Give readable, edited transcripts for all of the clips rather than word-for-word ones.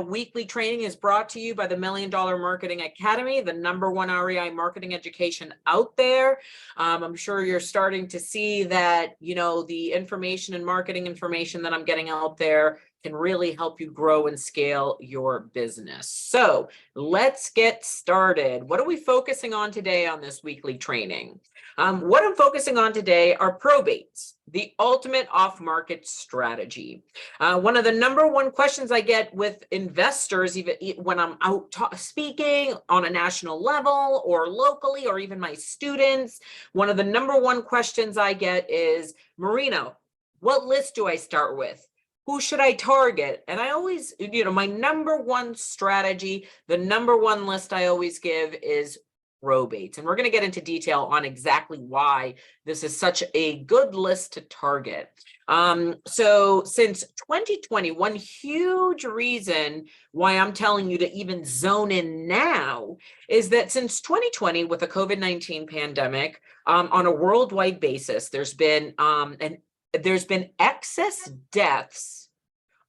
weekly training is brought to you by the $1 Million Marketing Academy, the #1 REI marketing education out there. I'm sure you're starting to see that, the information and marketing information that I'm getting out there can really help you grow and scale your business. So let's get started. What are we focusing on today on this weekly training? What I'm focusing on today are probates, the ultimate off-market strategy. One of the #1 questions I get with investors, even when I'm out speaking on a national level or locally, or even my students, one of the #1 questions I get is, Marina, what list do I start with? Who should I target? And I always, my #1 strategy, the #1 list I always give is probates. And we're going to get into detail on exactly why this is such a good list to target. So since 2020, one huge reason why I'm telling you to even zone in now is that since 2020, with the COVID-19 pandemic, on a worldwide basis, there's been excess deaths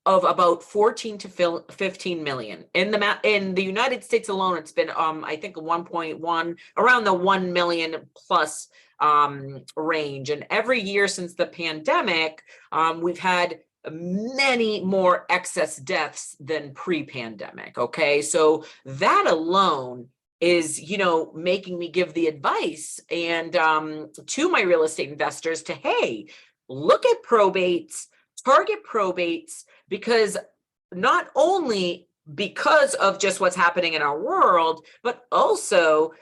of about 14 to 15 million. In the United States alone, it's been I think 1.1, around the 1 million plus range. And every year since the pandemic, we've had many more excess deaths than pre-pandemic. Okay, so that alone is, making me give the advice and to my real estate investors to, hey, look at probates, target probates, because not only because of just what's happening in our world, but also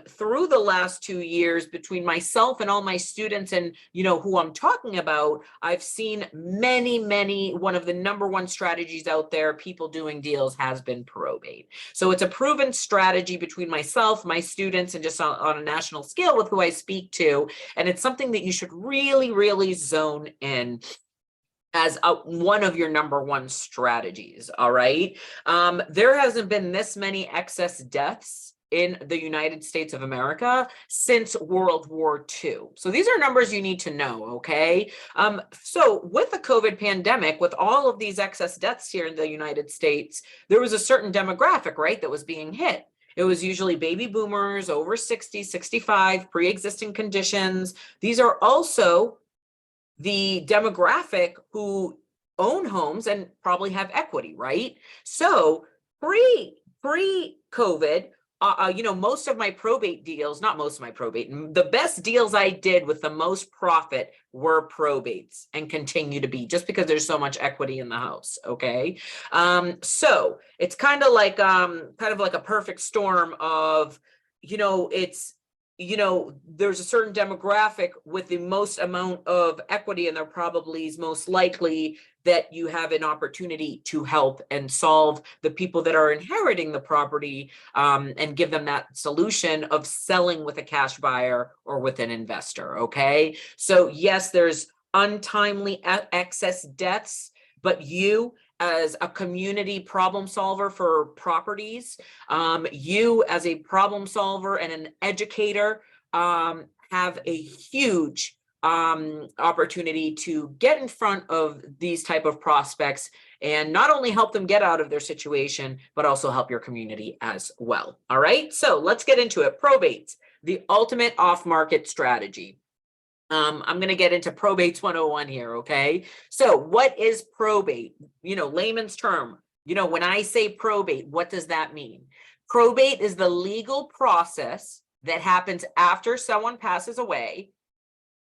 through the last 2 years between myself and all my students and, who I'm talking about, I've seen many, one of the #1 strategies out there, people doing deals, has been probate. So it's a proven strategy between myself, my students, and just on a national scale with who I speak to. And it's something that you should really zone in as one of your #1 strategies. All right. There hasn't been this many excess deaths in the United States of America since World War II. So these are numbers you need to know. Okay. So with the COVID pandemic, with all of these excess deaths here in the United States, there was a certain demographic, right, that was being hit. It was usually baby boomers over 60, 65, pre-existing conditions. These are also the demographic who own homes and probably have equity, right? So pre-COVID, most of my probate deals, not most of my probate, the best deals I did with the most profit were probates and continue to be, just because there's so much equity in the house. Okay. So it's kind of like a perfect storm of, there's a certain demographic with the most amount of equity, and they're probably most likely that you have an opportunity to help and solve the people that are inheriting the property, and give them that solution of selling with a cash buyer or with an investor. Okay. So yes, there's untimely excess deaths, but you, as a community problem solver for properties, you as a problem solver and an educator, have a huge opportunity to get in front of these type of prospects and not only help them get out of their situation, but also help your community as well. All right, so let's get into it. Probates, the ultimate off-market strategy. I'm going to get into probates 101 here. Okay. So what is probate? Layman's term, when I say probate, what does that mean? Probate is the legal process that happens after someone passes away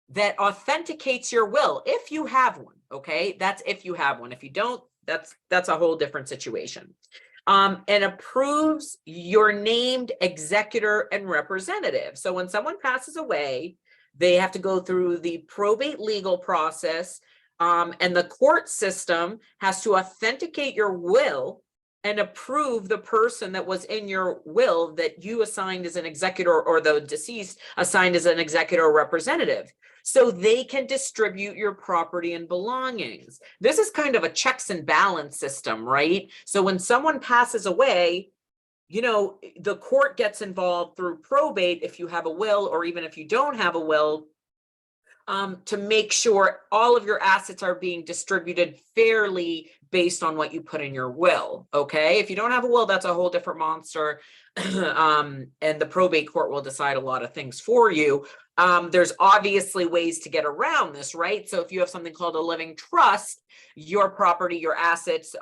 that authenticates your will, if you have one. Okay. That's if you have one. If you don't, that's a whole different situation. And approves your named executor and representative. So when someone passes away, they have to go through the probate legal process, and the court system has to authenticate your will and approve the person that was in your will that you assigned as an executor, or the deceased assigned as an executor or representative, so they can distribute your property and belongings. This is kind of a checks and balance system, right? So when someone passes away, the court gets involved through probate if you have a will, or even if you don't have a will, to make sure all of your assets are being distributed fairly based on what you put in your will. Okay, if you don't have a will, that's a whole different monster. And the probate court will decide a lot of things for you. There's obviously ways to get around this, right? So if you have something called a living trust, your property, your assets,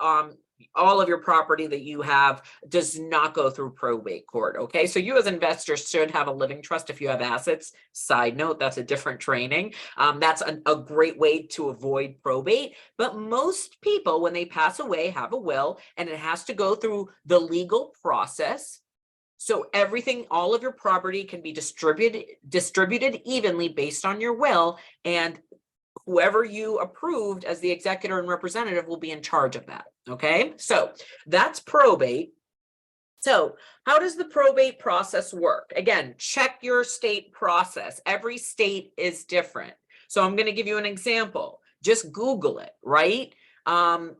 all of your property that you have does not go through probate court. Okay, so you as investors should have a living trust if you have assets. Side note, that's a different training. That's a great way to avoid probate. But most people, when they pass away, have a will, and it has to go through the legal process. So everything, all of your property can be distributed evenly based on your will, and whoever you approved as the executor and representative will be in charge of that. Okay, so that's probate. So how does the probate process work? Again, check your state process. Every state is different. So I'm going to give you an example. Just Google it, right?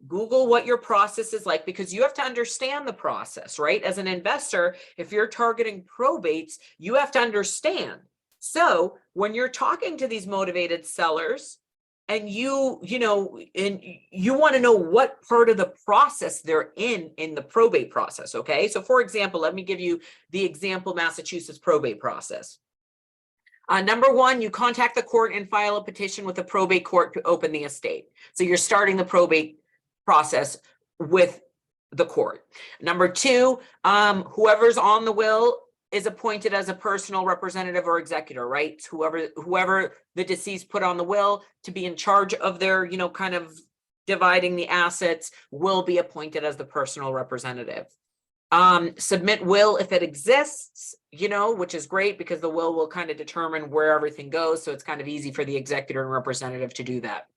Google what your process is like, because you have to understand the process, right? As an investor, if you're targeting probates, you have to understand. So when you're talking to these motivated sellers, and you want to know what part of the process they're in the probate process. Okay, so for example, let me give you the example Massachusetts probate process. Number one, you contact the court and file a petition with the probate court to open the estate. So you're starting the probate process with the court. Number two, whoever's on the will is appointed as a personal representative or executor, right? Whoever the deceased put on the will to be in charge of their, kind of dividing the assets will be appointed as the personal representative. Submit will if it exists, which is great because the will kind of determine where everything goes. So it's kind of easy for the executor and representative to do that.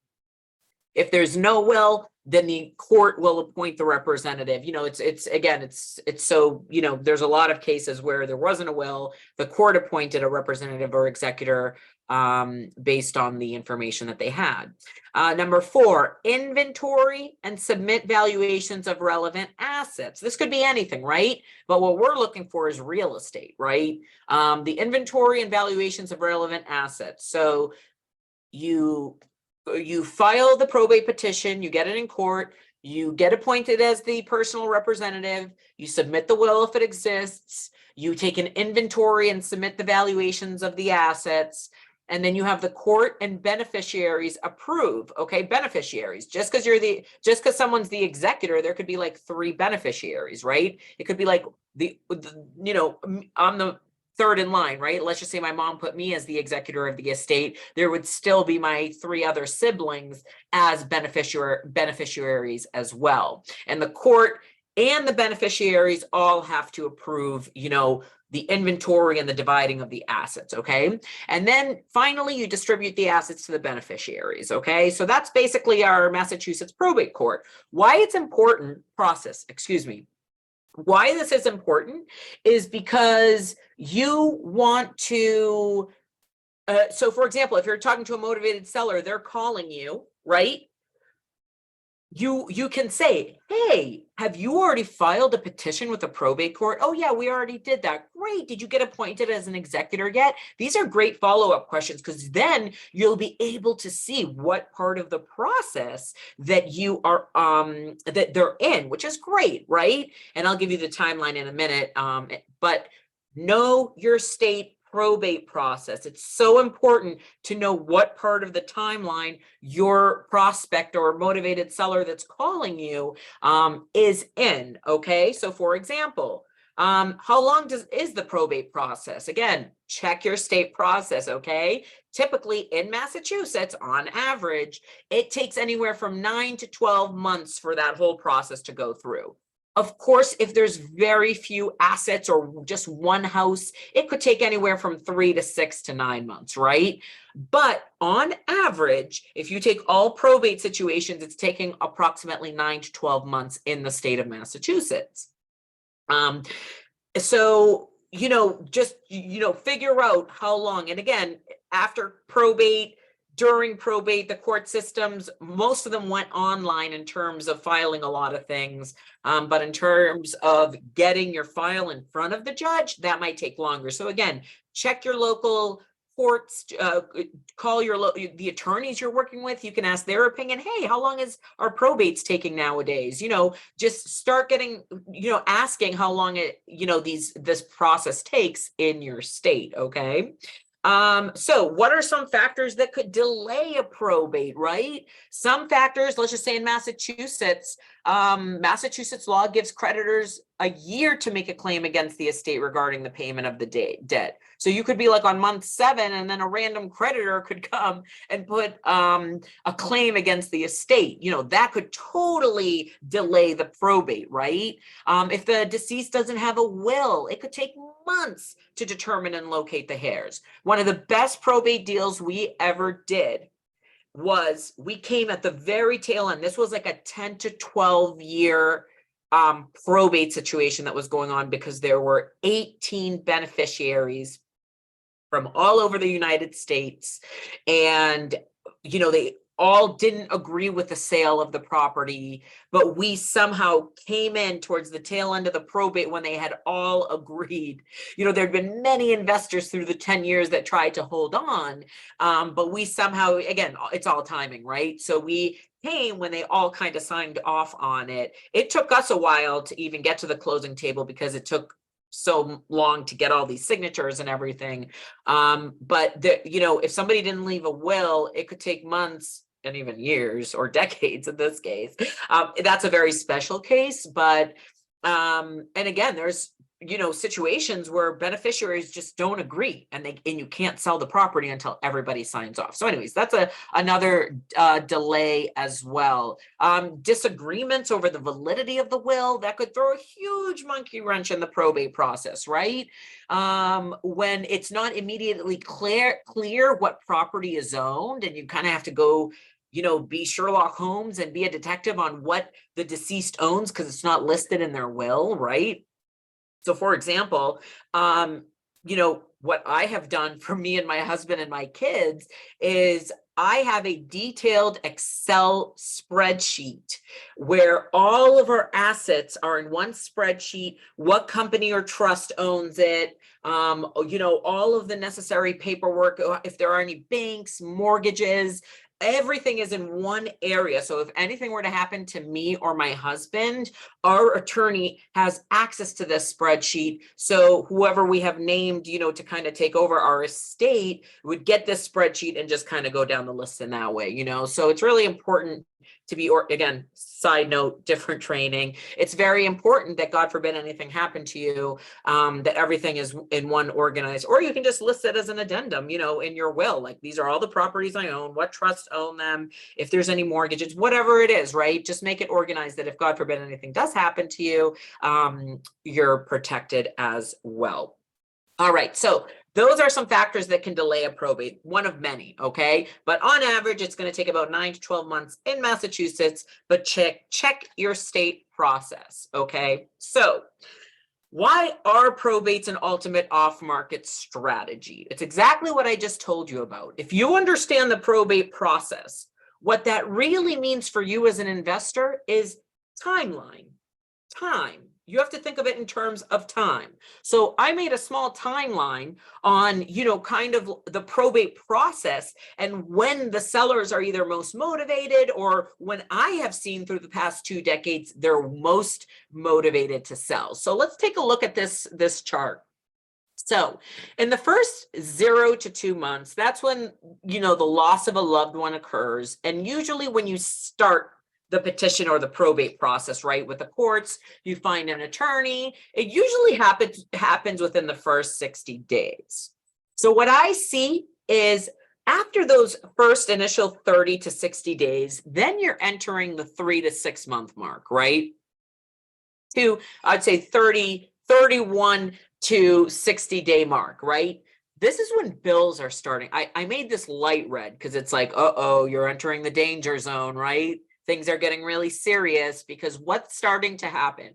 If there's no will, then the court will appoint the representative. It's so, there's a lot of cases where there wasn't a will, the court appointed a representative or executor based on the information that they had. Number four, inventory and submit valuations of relevant assets. This could be anything, right? But what we're looking for is real estate, right? The inventory and valuations of relevant assets. So you file the probate petition, you get it in court, you get appointed as the personal representative, you submit the will if it exists, you take an inventory and submit the valuations of the assets, and then you have the court and beneficiaries approve. Okay, beneficiaries. Just because someone's the executor, there could be like 3 beneficiaries, right? It could be like I'm the third in line, right? Let's just say my mom put me as the executor of the estate. There would still be my 3 other siblings as beneficiaries as well. And the court and the beneficiaries all have to approve, the inventory and the dividing of the assets, okay? And then finally, you distribute the assets to the beneficiaries, okay? So that's basically our Massachusetts probate court. Why it's important, why this is important is because you want to, so for example, if you're talking to a motivated seller, they're calling you, right? You can say, hey, have you already filed a petition with the probate court? Oh yeah, we already did that. Great. Did you get appointed as an executor yet? These are great follow-up questions, because then you'll be able to see what part of the process that you are that they're in, which is great, right? And I'll give you the timeline in a minute. But know your state probate process. It's so important to know what part of the timeline your prospect or motivated seller that's calling you is in. Okay, so for example, how long is the probate process? Again, check your state process. Okay, typically in Massachusetts, on average, it takes anywhere from 9 to 12 months for that whole process to go through. Of course, if there's very few assets or just one house, it could take anywhere from 3 to 6 to 9 months, right? But on average, if you take all probate situations, it's taking approximately 9 to 12 months in the state of Massachusetts. So, just, figure out how long. And again, after probate, during probate, the court systems, most of them went online in terms of filing a lot of things. But in terms of getting your file in front of the judge, that might take longer. So again, check your local courts, call the attorneys you're working with. You can ask their opinion. Hey, how long is our probates taking nowadays? Just start getting, asking how long this process takes in your state. Okay. So what are some factors that could delay a probate, right? Some factors, let's just say in Massachusetts, Massachusetts law gives creditors a year to make a claim against the estate regarding the payment of the debt. So you could be like on month 7, and then a random creditor could come and put a claim against the estate. That could totally delay the probate, right? If the deceased doesn't have a will, it could take months to determine and locate the heirs. One of the best probate deals we ever did was we came at the very tail end. This was like a 10 to 12 year probate situation that was going on because there were 18 beneficiaries from all over the United States. And, they all didn't agree with the sale of the property, but we somehow came in towards the tail end of the probate when they had all agreed. There'd been many investors through the 10 years that tried to hold on, but we somehow, again, it's all timing, right? So we came when they all kind of signed off on it. It took us a while to even get to the closing table because it took so long to get all these signatures and everything. But if somebody didn't leave a will, it could take months and even years or decades in this case. That's a very special case, but and again, there's situations where beneficiaries just don't agree, and you can't sell the property until everybody signs off. So anyways, that's another delay as well. Disagreements over the validity of the will, that could throw a huge monkey wrench in the probate process, right? When it's not immediately clear what property is owned, and you kind of have to go be Sherlock Holmes and be a detective on what the deceased owns because it's not listed in their will, right? So for example, what I have done for me and my husband and my kids is I have a detailed Excel spreadsheet where all of our assets are in one spreadsheet, what company or trust owns it, all of the necessary paperwork, if there are any banks, mortgages, everything is in one area. So if anything were to happen to me or my husband, our attorney has access to this spreadsheet. So whoever we have named, to kind of take over our estate would get this spreadsheet and just kind of go down the list in that way, So it's really important to be, again, side note, different training. It's very important that, God forbid anything happened to you, that everything is in one organized, or you can just list it as an addendum, in your will. Like, these are all the properties I own, what trusts own them, if there's any mortgages, whatever it is, right? Just make it organized that if, God forbid anything does happen to you, you're protected as well. All right. So those are some factors that can delay a probate, one of many, okay? But on average, it's going to take about 9 to 12 months in Massachusetts, but check your state process, okay? So why are probates an ultimate off-market strategy? It's exactly what I just told you about. If you understand the probate process, what that really means for you as an investor is timeline, time. You have to think of it in terms of time. So I made a small timeline on, kind of the probate process and when the sellers are either most motivated, or when I have seen through the past 2 decades, they're most motivated to sell. So let's take a look at this chart. So in the first 0 to 2 months, that's when, the loss of a loved one occurs. And usually when you start the petition or the probate process, right, with the courts, you find an attorney. It usually happens within the first 60 days. So what I see is after those first initial 30 to 60 days, then you're entering the 3 to 6 month mark, right? I'd say 31 to 60 day mark, right? This is when bills are starting. I made this light red because it's like, you're entering the danger zone, right? Things are getting really serious because what's starting to happen?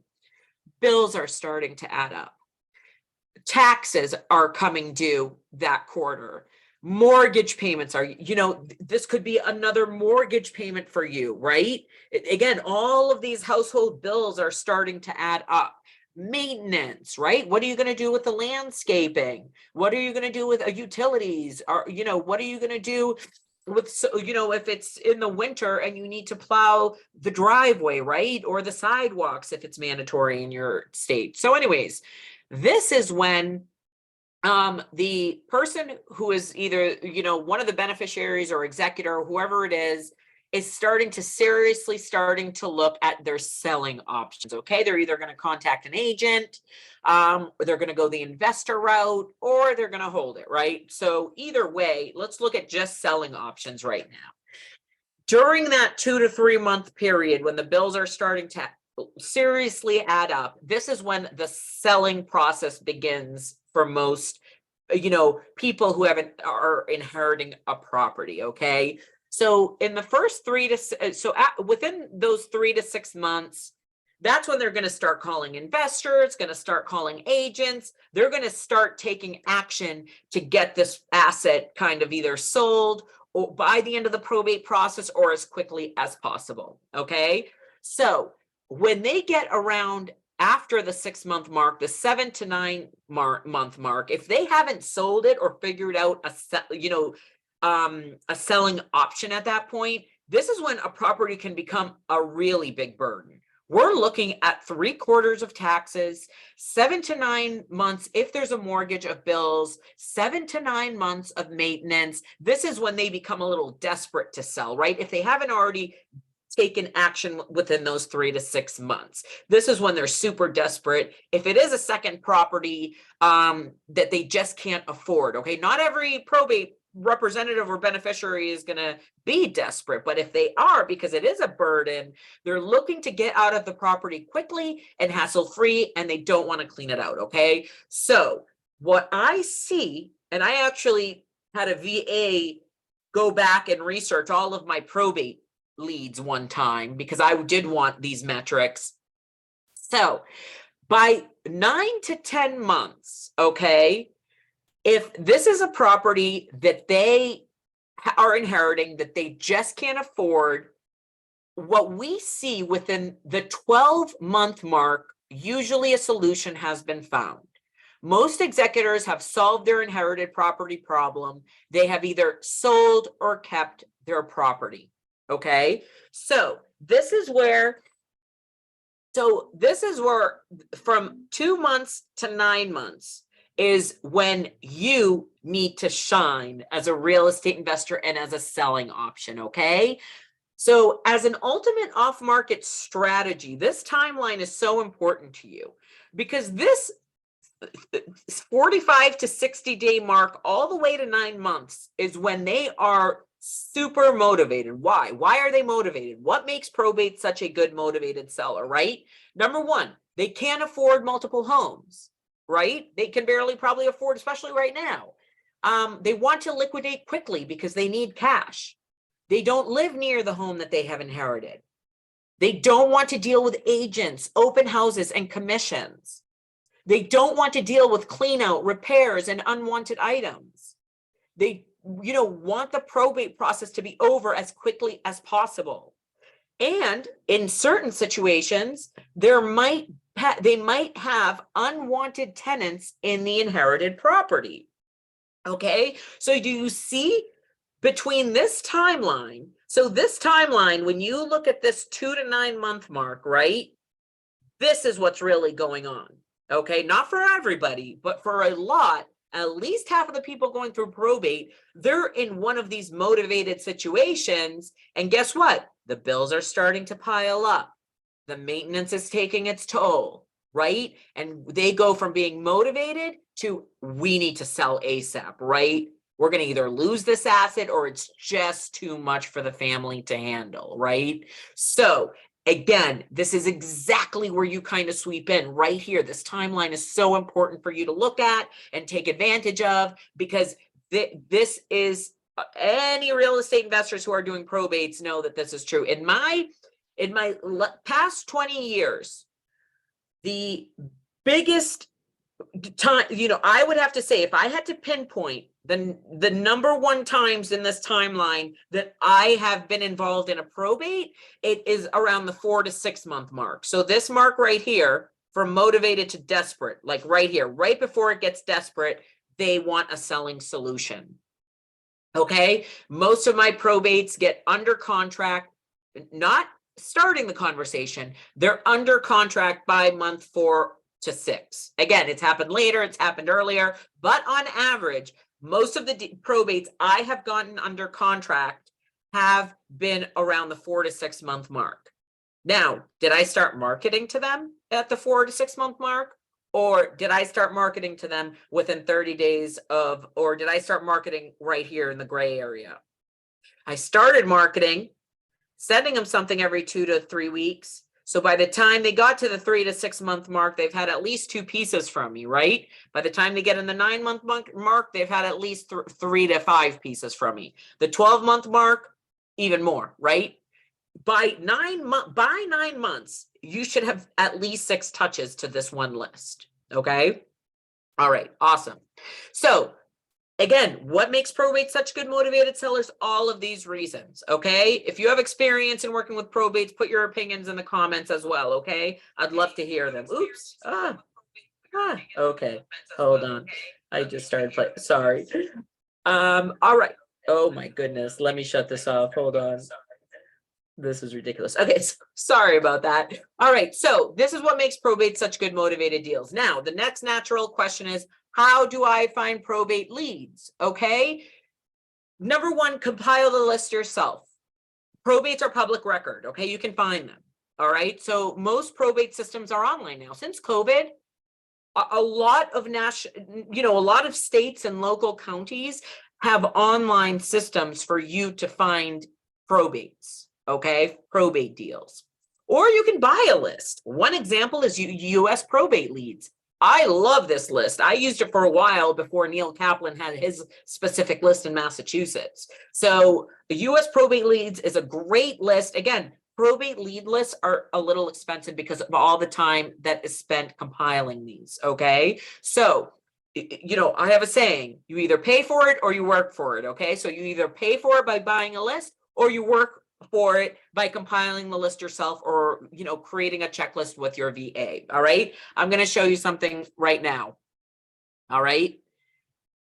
Bills are starting to add up. Taxes are coming due that quarter. Mortgage payments are, this could be another mortgage payment for you, right? Again, all of these household bills are starting to add up. maintenance, right? What are you going to do with the landscaping? What are you going to do with utilities? Or, what are you going to do with, if it's in the winter and you need to plow the driveway, right? Or the sidewalks if it's mandatory in your state. So anyways, this is when the person who is either, one of the beneficiaries or executor, whoever it is starting to look at their selling options. Okay. They're either going to contact an agent, or they're going to go the investor route, or they're going to hold it, right? So either way, let's look at just selling options right now. During that 2 to 3 month period, when the bills are starting to seriously add up, this is when the selling process begins for most, people who are inheriting a property. Okay. So in the first within those 3 to 6 months, that's when they're going to start calling investors, going to start calling agents. They're going to start taking action to get this asset kind of either sold or by the end of the probate process or as quickly as possible. Okay. So when they get around after the 6 month mark, the 7 to 9 month mark, if they haven't sold it or figured out a selling option at that point, this is when a property can become a really big burden. We're looking at 3/4 of taxes, 7 to 9 months if there's a mortgage of bills, 7 to 9 months of maintenance. This is when they become a little desperate to sell, right? If they haven't already taken action within those 3 to 6 months. This is when they're super desperate. If it is a second property that they just can't afford, okay? Not every probate representative or beneficiary is going to be desperate, but if they are, because it is a burden, they're looking to get out of the property quickly and hassle-free, and they don't want to clean it out, okay? So what I see, and I actually had a VA go back and research all of my probate leads one time because I did want these metrics. So by 9 to 10 months, okay, if this is a property that they are inheriting that they just can't afford, what we see within the 12-month mark, usually a solution has been found. Most executors have solved their inherited property problem. They have either sold or kept their property. Okay, so this is where from 2 months to 9 months is when you need to shine as a real estate investor and as a selling option. Okay, so as an ultimate off-market strategy, this timeline is so important to you because this 45 to 60 day mark all the way to 9 months is when they are super motivated. Why are they motivated? What makes probate such a good motivated seller, right? Number one, they can't afford multiple homes, right? They can barely probably afford, especially right now. They want to liquidate quickly because they need cash. They don't live near the home that they have inherited. They don't want to deal with agents, open houses, and commissions. They don't want to deal with clean out, repairs, and unwanted items. They want the probate process to be over as quickly as possible. And in certain situations, they might have unwanted tenants in the inherited property. Okay, so do you see between this timeline? So this timeline, when you look at this 2 to 9 month mark, right? This is what's really going on. Okay, not for everybody, but for a lot. At least half of the people going through probate, they're in one of these motivated situations. And guess what? The bills are starting to pile up. The maintenance is taking its toll, right? And they go from being motivated to we need to sell ASAP, right? We're going to either lose this asset or it's just too much for the family to handle, right? So again, this is exactly where you kind of sweep in right here. This timeline is so important for you to look at and take advantage of because this is any real estate investors who are doing probates know that this is true. In my past 20 years, the biggest time, I would have to say if I had to pinpoint the number one times in this timeline that I have been involved in a probate, it is around the 4 to 6 month mark. So this mark right here, from motivated to desperate, like right here, right before it gets desperate, they want a selling solution. Okay, most of my probates get under contract, not starting the conversation, they're under contract by month 4 to 6. Again, it's happened later, it's happened earlier, but on average, most of the probates I have gotten under contract have been around the 4 to 6 month mark. Now, did I start marketing to them at the 4 to 6 month mark? Or did I start marketing to them within 30 days of, or did I start marketing right here in the gray area? I started marketing, sending them something every 2 to 3 weeks. So by the time they got to the 3 to 6 month mark, they've had at least 2 pieces from me, right? By the time they get in the 9 month mark, they've had at least 3 to 5 pieces from me. The 12 month mark, even more, right? By 9 months, you should have at least 6 touches to this one list. Okay. All right. Awesome. So again, what makes probate such good motivated sellers? All of these reasons. Okay. If you have experience in working with probates, put your opinions in the comments as well. Okay. I'd love to hear them. Oops. Okay. Hold on. I just started playing. Sorry. All right. Oh my goodness. Let me shut this off. Hold on. This is ridiculous. Okay, so sorry about that. All right, so this is what makes probate such good motivated deals. Now, the next natural question is, how do I find probate leads? Okay, number one, compile the list yourself. Probates are public record. Okay, you can find them. All right, so most probate systems are online now. Since COVID, a lot of a lot of states and local counties have online systems for you to find probates. Okay, probate deals. Or you can buy a list. One example is US probate leads. I love this list. I used it for a while before Neil Kaplan had his specific list in Massachusetts. So the US probate leads is a great list. Again, probate lead lists are a little expensive because of all the time that is spent compiling these. Okay, so I have a saying, you either pay for it or you work for it. Okay, so you either pay for it by buying a list or you work for it by compiling the list yourself or creating a checklist with your VA. All right, I'm going to show you something right now. All right,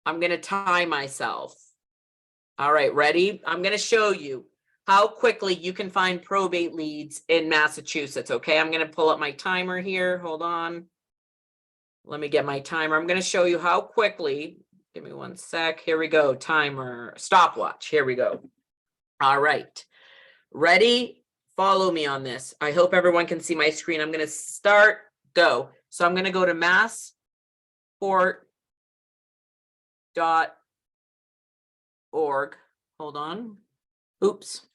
I'm going to time myself. All right, ready? I'm going to show you how quickly you can find probate leads in Massachusetts. Okay, I'm going to pull up my timer here. Hold on, let me get my timer. I'm going to show you how quickly. Give me one sec. Here we go. Timer, stopwatch. Here we go. All right. Ready? Follow me on this. I hope everyone can see my screen. I'm going to start, go. So I'm going to go to massport.org. Hold on. Oops.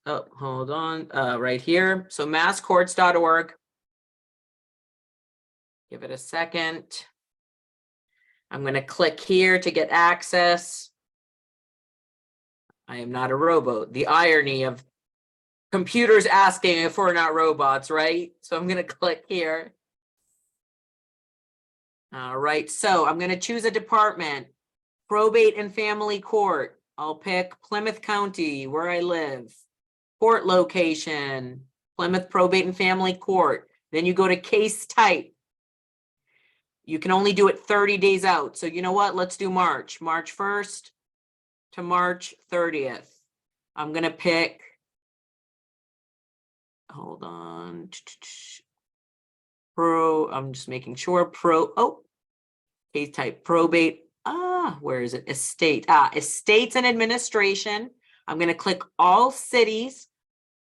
Hold on. Right here. So masscourts.org. Give it a second. I'm going to click here to get access. I am not a robot. The irony of computers asking if we're not robots, right? So I'm going to click here. All right. So I'm going to choose a department, probate and family court. I'll pick Plymouth County, where I live. Court location, Plymouth Probate and Family Court. Then you go to case type. You can only do it 30 days out. So you know what? Let's do March 1st. To March 30th. I'm going to pick, hold on, I'm just making sure, case type probate, where is it? Estate, estates and administration. I'm going to click all cities,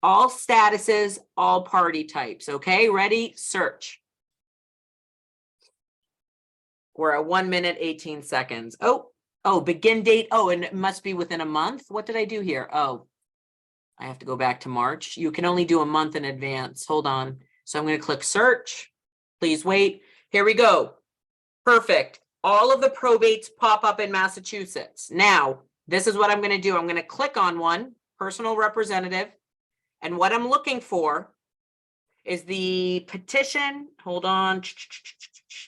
all statuses, all party types. Okay, ready? Search. We're at 1 minute, 18 seconds. Oh, begin date. Oh, and it must be within a month. What did I do here? Oh, I have to go back to March. You can only do a month in advance. Hold on. So I'm going to click search. Please wait. Here we go. Perfect. All of the probates pop up in Massachusetts. Now, this is what I'm going to do. I'm going to click on one, personal representative. And what I'm looking for is the petition. Hold on.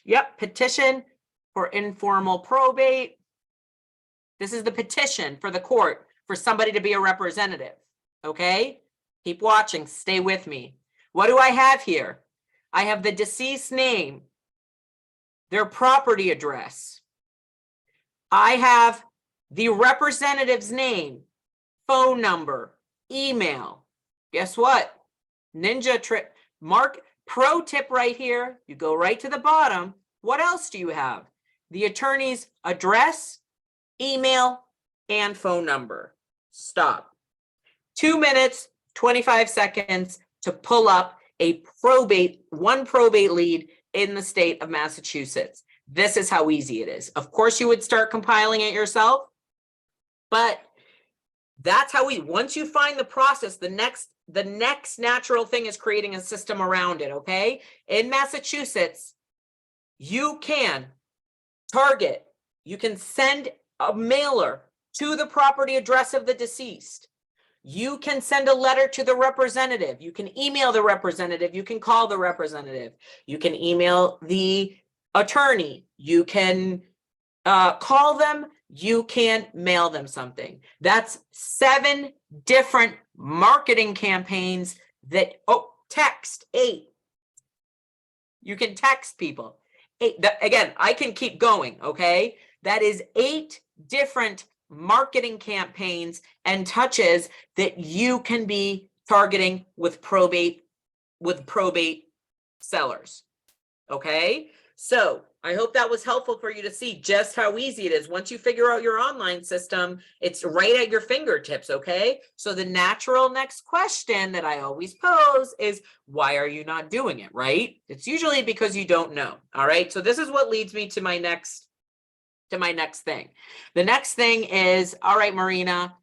Yep, petition for informal probate. This is the petition for the court for somebody to be a representative. Okay, keep watching, stay with me. What do I have here? I have the deceased name, their property address. I have the representative's name, phone number, email. Guess what? Ninja trick, pro tip right here. You go right to the bottom. What else do you have? The attorney's address, email, and phone number. Stop. 2 minutes, 25 seconds to pull up one probate lead in the state of Massachusetts. This is how easy it is. Of course, you would start compiling it yourself, but that's how once you find the process, the next natural thing is creating a system around it, okay? In Massachusetts, you can target, you can send a mailer to the property address of the deceased. You can send a letter to the representative. You can email the representative. You can call the representative. You can email the attorney. You can call them. You can mail them something. That's 7 different marketing campaigns that, text 8. You can text people. 8, again, I can keep going, okay? That is 8 different marketing campaigns and touches that you can be targeting with probate sellers. Okay, so I hope that was helpful for you to see just how easy it is. Once you figure out your online system, it's right at your fingertips. Okay, so the natural next question that I always pose is, why are you not doing it? Right? It's usually because you don't know. All right, so this is what leads me to my next thing. The next thing is, all right, Marina,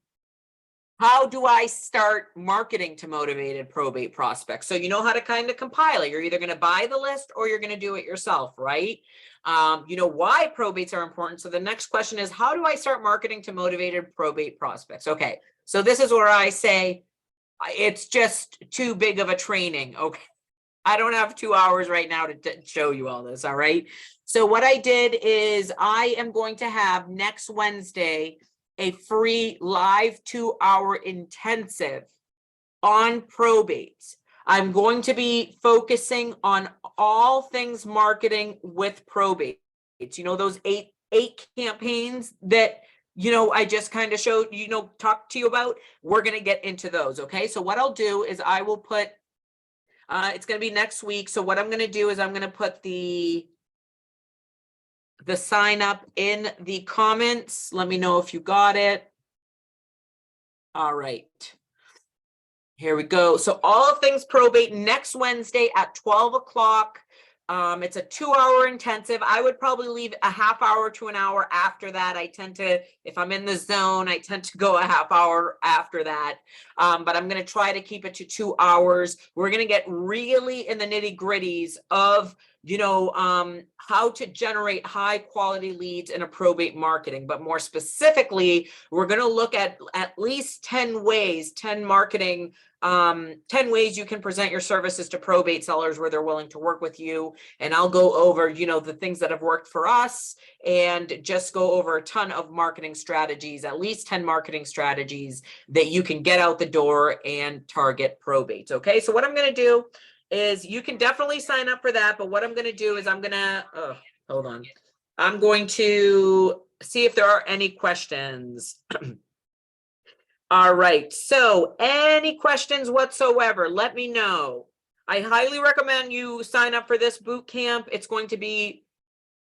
how do I start marketing to motivated probate prospects? So you know how to kind of compile it. You're either going to buy the list or you're going to do it yourself, right? You know why probates are important. So the next question is, how do I start marketing to motivated probate prospects? Okay, so this is where I say it's just too big of a training. Okay, I don't have 2 hours right now to show you all this. All right. So what I did is I am going to have next Wednesday a free live 2-hour intensive on probates. I'm going to be focusing on all things marketing with probates. You know, those eight campaigns that, you know, I just kind of showed, you know, talked to you about. We're going to get into those. Okay. So what I'll do is I will put, it's going to be next week. So what I'm going to do is I'm going to put the sign up in the comments. Let me know if you got it. All right. Here we go. So all things probate next Wednesday at 12 o'clock. It's a 2-hour intensive. I would probably leave a half hour to an hour after that. I tend to, if I'm in the zone, I tend to go a half hour after that. But I'm going to try to keep it to 2 hours. We're going to get really in the nitty gritties of, you know, how to generate high quality leads in a probate marketing. But more specifically, we're going to look at least 10 ways, 10 marketing 10 ways you can present your services to probate sellers where they're willing to work with you. And I'll go over, you know, the things that have worked for us and just go over a ton of marketing strategies, at least 10 marketing strategies that you can get out the door and target probates. Okay, so what I'm going to do is you can definitely sign up for that. But what I'm going to do is I'm going to, hold on. I'm going to see if there are any questions. All right, so any questions whatsoever, let me know. I highly recommend you sign up for this boot camp. It's going to be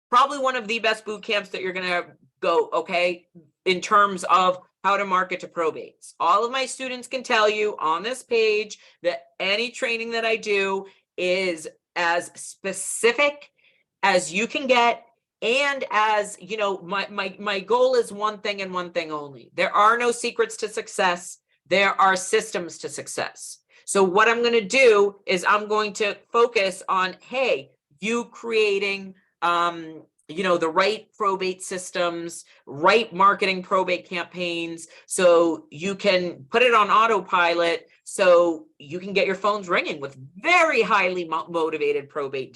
probably one of the best boot camps that you're going to go, okay, in terms of how to market to probates. All of my students can tell you on this page that any training that I do is as specific as you can get. And as you know, my goal is one thing and one thing only. There are no secrets to success. There are systems to success. So what I'm going to do is I'm going to focus on, hey, you creating, you know, the right probate systems, right marketing probate campaigns, so you can put it on autopilot so you can get your phones ringing with very highly motivated probate